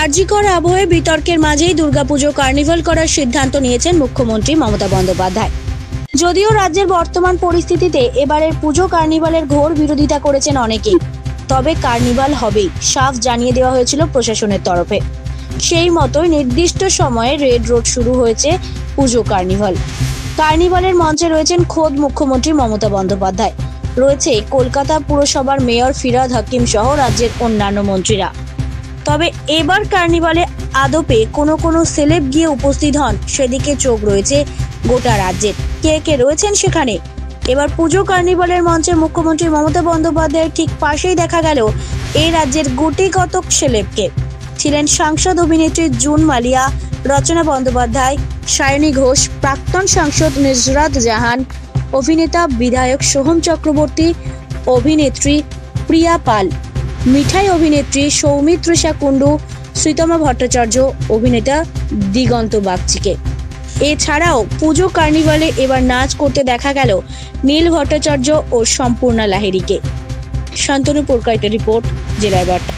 আরজিকর আবহে বিতর্কের মাঝেই দুর্গাপুজো কার্নিভাল করার সিদ্ধান্ত নিয়েছেন মুখ্যমন্ত্রী মমতা বন্দ্যোপাধ্যায়। যদিও রাজ্যের বর্তমান পরিস্থিতিতে এবারের পুজো কার্নিভালের ঘোর বিরোধিতা করেছেন অনেকেই, তবে কার্নিভাল হবেই সাফ জানিয়ে দেওয়া হয়েছিল প্রশাসনের তরফে। সেই মতোই নির্দিষ্ট সময়ে রেড রোড শুরু হয়েছে পুজো কার্নিভাল। কার্নিভালের মঞ্চে রয়েছেন খোদ মুখ্যমন্ত্রী মমতা বন্দ্যোপাধ্যায়, রয়েছে কলকাতা পুরসভার মেয়র ফিরহাদ হাকিম সহ রাজ্যের অন্যান্য মন্ত্রীরা। তবে এবার কার্নিভালে আদপে কোনো সেলেব গিয়ে উপস্থিত হন সেদিকে চোখ রয়েছে গোটা রাজ্যের। কে কে রয়েছেন সেখানে? এবার পুজো কার্নিভালের মঞ্চে মুখ্যমন্ত্রী মমতা বন্দ্যোপাধ্যায়ের ঠিক পাশেই দেখা গেল এই রাজ্যের গুটি কতক সেলেবকে। ছিলেন সাংসদ অভিনেত্রী জুন মালিয়া, রচনা বন্দ্যোপাধ্যায়, সায়নী ঘোষ, প্রাক্তন সাংসদ নুসরাত জাহান, অভিনেতা বিধায়ক সোহম চক্রবর্তী, অভিনেত্রী প্রিয়া পাল, মিঠাই অভিনেত্রী সৌমিত্রিষা কুণ্ডু, শ্রীতমা ভট্টাচার্য, অভিনেতা দিগন্ত বাগচিকে। এছাড়াও পুজো কার্নিভালে এবার নাচ করতে দেখা গেল নীল ভট্টাচার্য ও সম্পূর্ণা লাহিড়ীকে। শান্তনু পুরকাইতের রিপোর্ট, জেলার বার্তা।